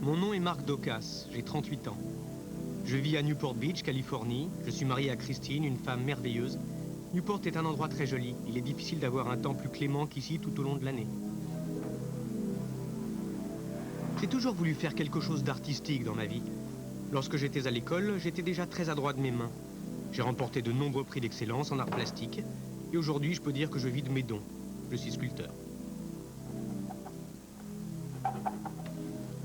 Mon nom est Marc Docas, j'ai 38 ans. Je vis à Newport Beach, Californie. Je suis marié à Christine, une femme merveilleuse. Newport est un endroit très joli. Il est difficile d'avoir un temps plus clément qu'ici tout au long de l'année. J'ai toujours voulu faire quelque chose d'artistique dans ma vie. Lorsque j'étais à l'école, j'étais déjà très adroit de mes mains. J'ai remporté de nombreux prix d'excellence en art plastique. Et aujourd'hui, je peux dire que je vis de mes dons. Je suis sculpteur.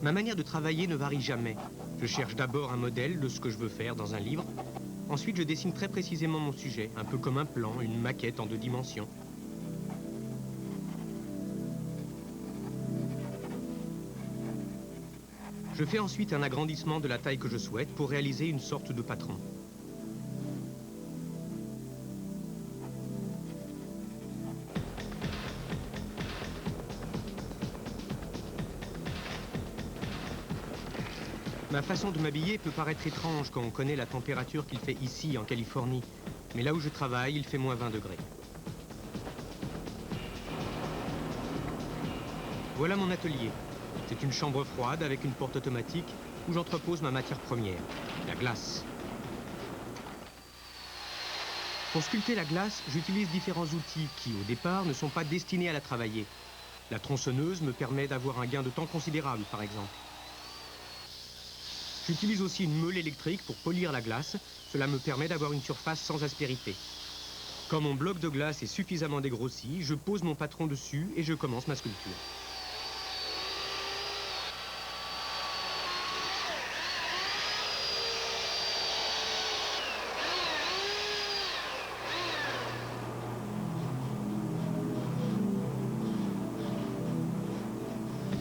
Ma manière de travailler ne varie jamais. Je cherche d'abord un modèle de ce que je veux faire dans un livre. Ensuite, je dessine très précisément mon sujet, un peu comme un plan, une maquette en 2 dimensions. Je fais ensuite un agrandissement de la taille que je souhaite pour réaliser une sorte de patron. Ma façon de m'habiller peut paraître étrange quand on connaît la température qu'il fait ici, en Californie. Mais là où je travaille, il fait moins 20 degrés. Voilà mon atelier. C'est une chambre froide avec une porte automatique où j'entrepose ma matière première, la glace. Pour sculpter la glace, j'utilise différents outils qui, au départ, ne sont pas destinés à la travailler. La tronçonneuse me permet d'avoir un gain de temps considérable, par exemple. J'utilise aussi une meule électrique pour polir la glace. Cela me permet d'avoir une surface sans aspérité. Quand mon bloc de glace est suffisamment dégrossi, je pose mon patron dessus et je commence ma sculpture.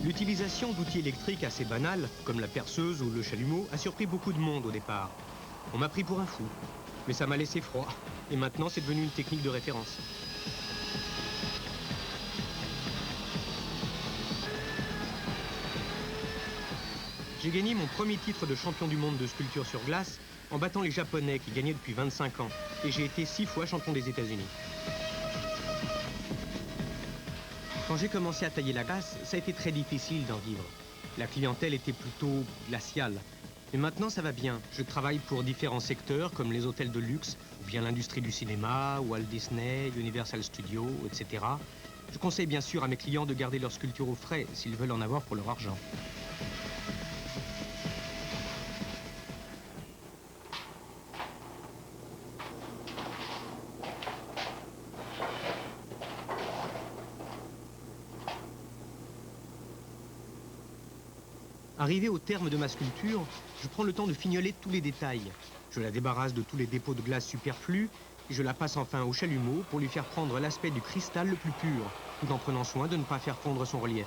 L'utilisation d'outils électriques assez banals, comme la perceuse ou le chalumeau, a surpris beaucoup de monde au départ. On m'a pris pour un fou, mais ça m'a laissé froid. Et maintenant, c'est devenu une technique de référence. J'ai gagné mon premier titre de champion du monde de sculpture sur glace en battant les Japonais qui gagnaient depuis 25 ans. Et j'ai été 6 fois champion des États-Unis. Quand j'ai commencé à tailler la glace, ça a été très difficile d'en vivre. La clientèle était plutôt glaciale. Mais maintenant, ça va bien. Je travaille pour différents secteurs, comme les hôtels de luxe, ou bien l'industrie du cinéma, Walt Disney, Universal Studios, etc. Je conseille bien sûr à mes clients de garder leur sculpture au frais, s'ils veulent en avoir pour leur argent. Arrivé au terme de ma sculpture, je prends le temps de fignoler tous les détails. Je la débarrasse de tous les dépôts de glace superflus et je la passe enfin au chalumeau pour lui faire prendre l'aspect du cristal le plus pur, tout en prenant soin de ne pas faire fondre son relief.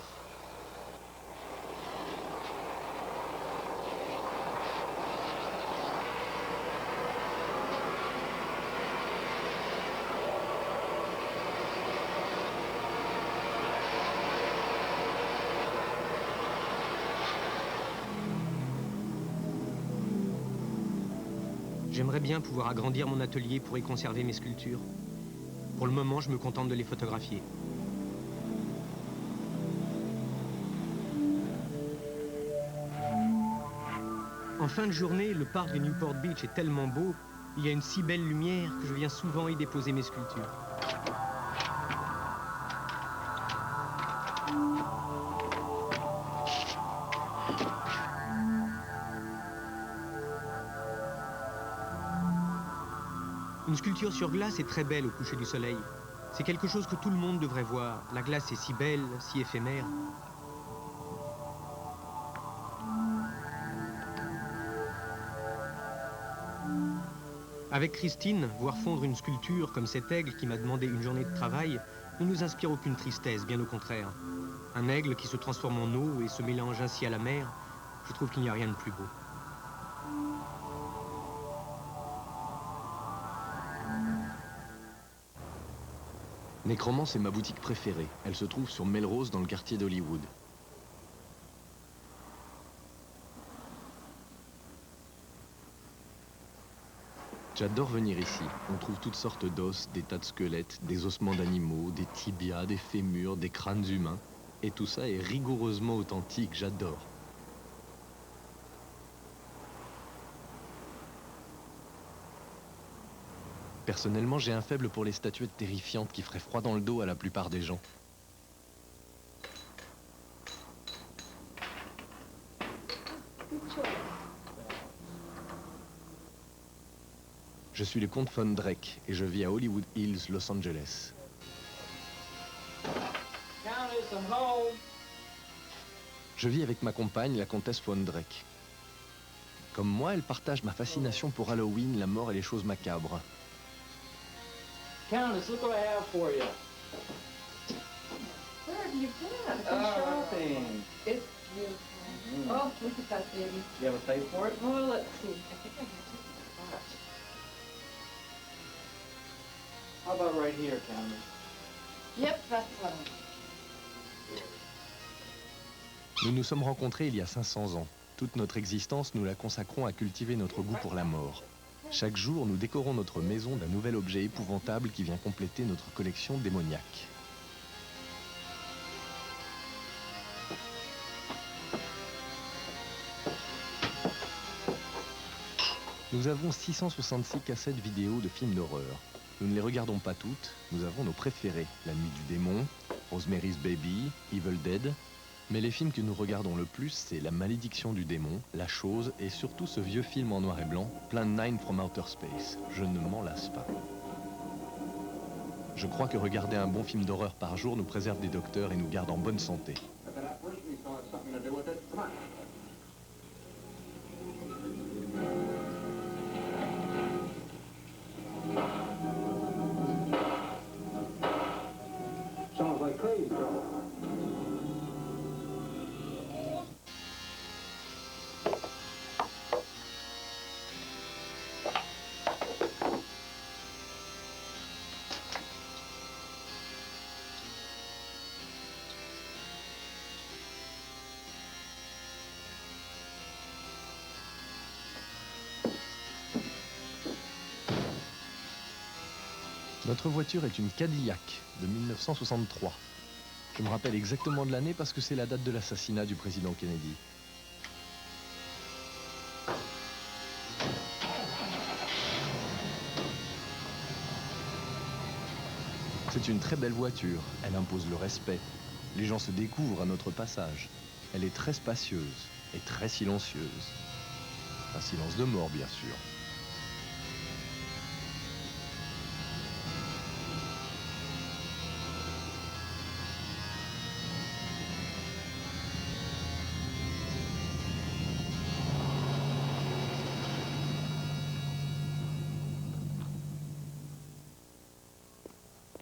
J'aimerais bien pouvoir agrandir mon atelier pour y conserver mes sculptures. Pour le moment, je me contente de les photographier. En fin de journée, le parc de Newport Beach est tellement beau, il y a une si belle lumière que je viens souvent y déposer mes sculptures. Une sculpture sur glace est très belle au coucher du soleil. C'est quelque chose que tout le monde devrait voir. La glace est si belle, si éphémère. Avec Christine, voir fondre une sculpture comme cet aigle qui m'a demandé une journée de travail ne nous inspire aucune tristesse, bien au contraire. Un aigle qui se transforme en eau et se mélange ainsi à la mer, je trouve qu'il n'y a rien de plus beau. Necromance est ma boutique préférée. Elle se trouve sur Melrose dans le quartier d'Hollywood. J'adore venir ici. On trouve toutes sortes d'os, des tas de squelettes, des ossements d'animaux, des tibias, des fémurs, des crânes humains. Et tout ça est rigoureusement authentique, j'adore. Personnellement, j'ai un faible pour les statuettes terrifiantes qui feraient froid dans le dos à la plupart des gens. Je suis le comte Von Drake et je vis à Hollywood Hills, Los Angeles. Je vis avec ma compagne, la comtesse Von Drake. Comme moi, elle partage ma fascination pour Halloween, la mort et les choses macabres. Countess, look what I have for you. Where have you been? Shopping. It's beautiful. Oh, look at that baby. You have a face for it? Well, let's see. I think I have just a spot. How about right here, Countess? Yep, that's what I want. Nous nous sommes rencontrés il y a 500 ans. Toute notre existence, nous la consacrons à cultiver notre goût pour la mort. Chaque jour, nous décorons notre maison d'un nouvel objet épouvantable qui vient compléter notre collection démoniaque. Nous avons 666 cassettes vidéo de films d'horreur. Nous ne les regardons pas toutes, nous avons nos préférés. La Nuit du Démon, Rosemary's Baby, Evil Dead. Mais les films que nous regardons le plus, c'est La Malédiction du Démon, La Chose et surtout ce vieux film en noir et blanc, Plan 9 from Outer Space. Je ne m'en lasse pas. Je crois que regarder un bon film d'horreur par jour nous préserve des docteurs et nous garde en bonne santé. Notre voiture est une Cadillac de 1963. Je me rappelle exactement de l'année parce que c'est la date de l'assassinat du président Kennedy. C'est une très belle voiture, elle impose le respect. Les gens se découvrent à notre passage. Elle est très spacieuse et très silencieuse. Un silence de mort, bien sûr.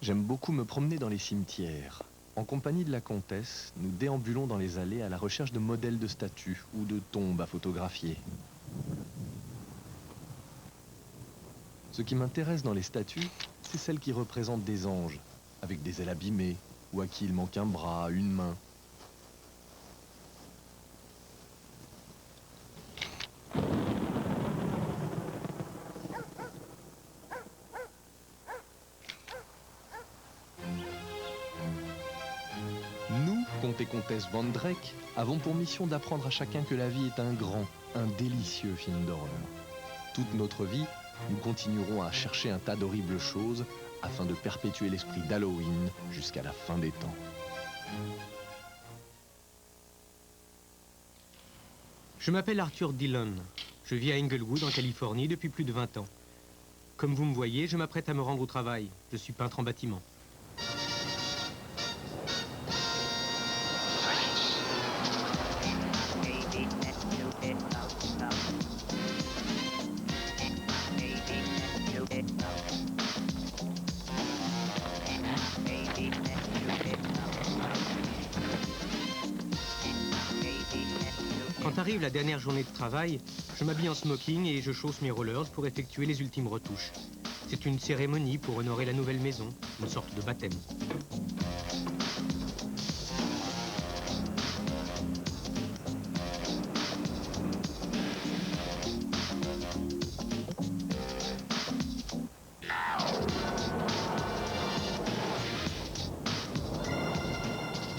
J'aime beaucoup me promener dans les cimetières. En compagnie de la comtesse, nous déambulons dans les allées à la recherche de modèles de statues ou de tombes à photographier. Ce qui m'intéresse dans les statues, c'est celles qui représentent des anges, avec des ailes abîmées, ou à qui il manque un bras, une main. Comte et comtesse Von Drake avons pour mission d'apprendre à chacun que la vie est un grand, un délicieux film d'horreur. Toute notre vie, nous continuerons à chercher un tas d'horribles choses afin de perpétuer l'esprit d'Halloween jusqu'à la fin des temps. Je m'appelle Arthur Dillon. Je vis à Inglewood, en Californie, depuis plus de 20 ans. Comme vous me voyez, je m'apprête à me rendre au travail. Je suis peintre en bâtiment. Quand arrive la dernière journée de travail, je m'habille en smoking et je chausse mes rollers pour effectuer les ultimes retouches. C'est une cérémonie pour honorer la nouvelle maison, une sorte de baptême.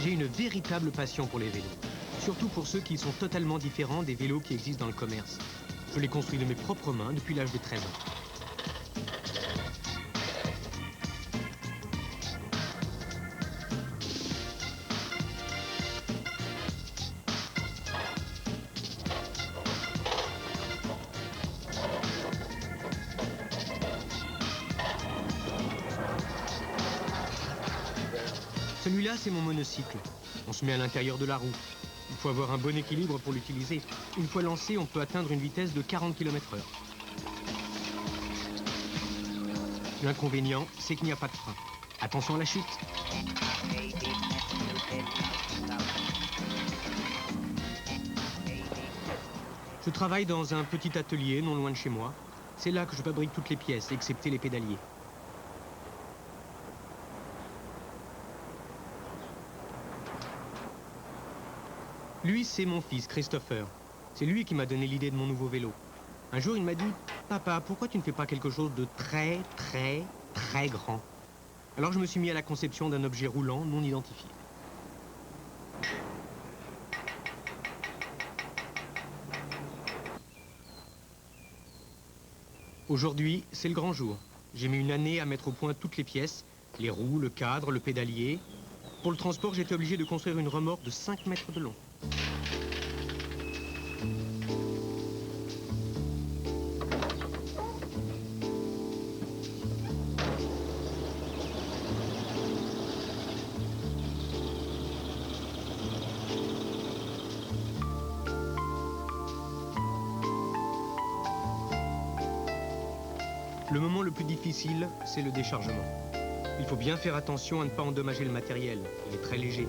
J'ai une véritable passion pour les vélos. Surtout pour ceux qui sont totalement différents des vélos qui existent dans le commerce. Je les construis de mes propres mains depuis l'âge de 13 ans. Celui-là, c'est mon monocycle. On se met à l'intérieur de la roue. Il faut avoir un bon équilibre pour l'utiliser. Une fois lancé, on peut atteindre une vitesse de 40 km/h. L'inconvénient, c'est qu'il n'y a pas de frein. Attention à la chute. Je travaille dans un petit atelier non loin de chez moi. C'est là que je fabrique toutes les pièces, excepté les pédaliers. Lui, c'est mon fils, Christopher. C'est lui qui m'a donné l'idée de mon nouveau vélo. Un jour, il m'a dit « Papa, pourquoi tu ne fais pas quelque chose de très, très, très grand ?» Alors je me suis mis à la conception d'un objet roulant non identifié. Aujourd'hui, c'est le grand jour. J'ai mis une année à mettre au point toutes les pièces, les roues, le cadre, le pédalier. Pour le transport, j'étais obligé de construire une remorque de 5 mètres de long. Le moment le plus difficile, c'est le déchargement. Il faut bien faire attention à ne pas endommager le matériel. Il est très léger.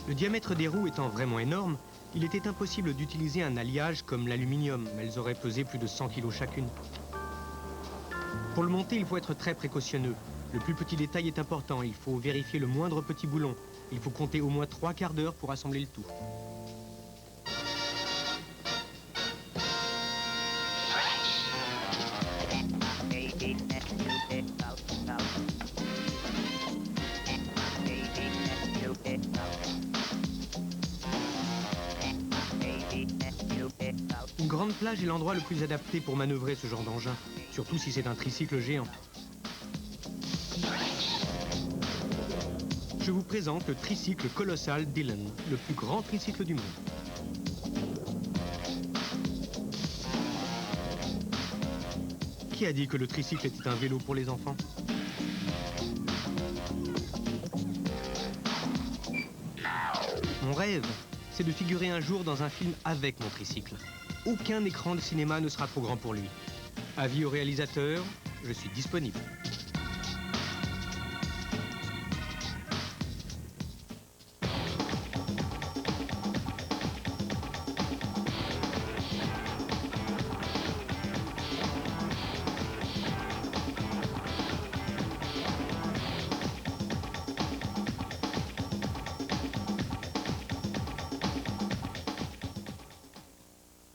Le diamètre des roues étant vraiment énorme, il était impossible d'utiliser un alliage comme l'aluminium. Elles auraient pesé plus de 100 kg chacune. Pour le monter, il faut être très précautionneux. Le plus petit détail est important. Il faut vérifier le moindre petit boulon. Il faut compter au moins 3/4 d'heure pour assembler le tout. Une grande plage est l'endroit le plus adapté pour manœuvrer ce genre d'engin, surtout si c'est un tricycle géant. Je vous présente le tricycle colossal Dillon, le plus grand tricycle du monde. Qui a dit que le tricycle était un vélo pour les enfants ? Mon rêve, c'est de figurer un jour dans un film avec mon tricycle. Aucun écran de cinéma ne sera trop grand pour lui. Avis au réalisateur, je suis disponible.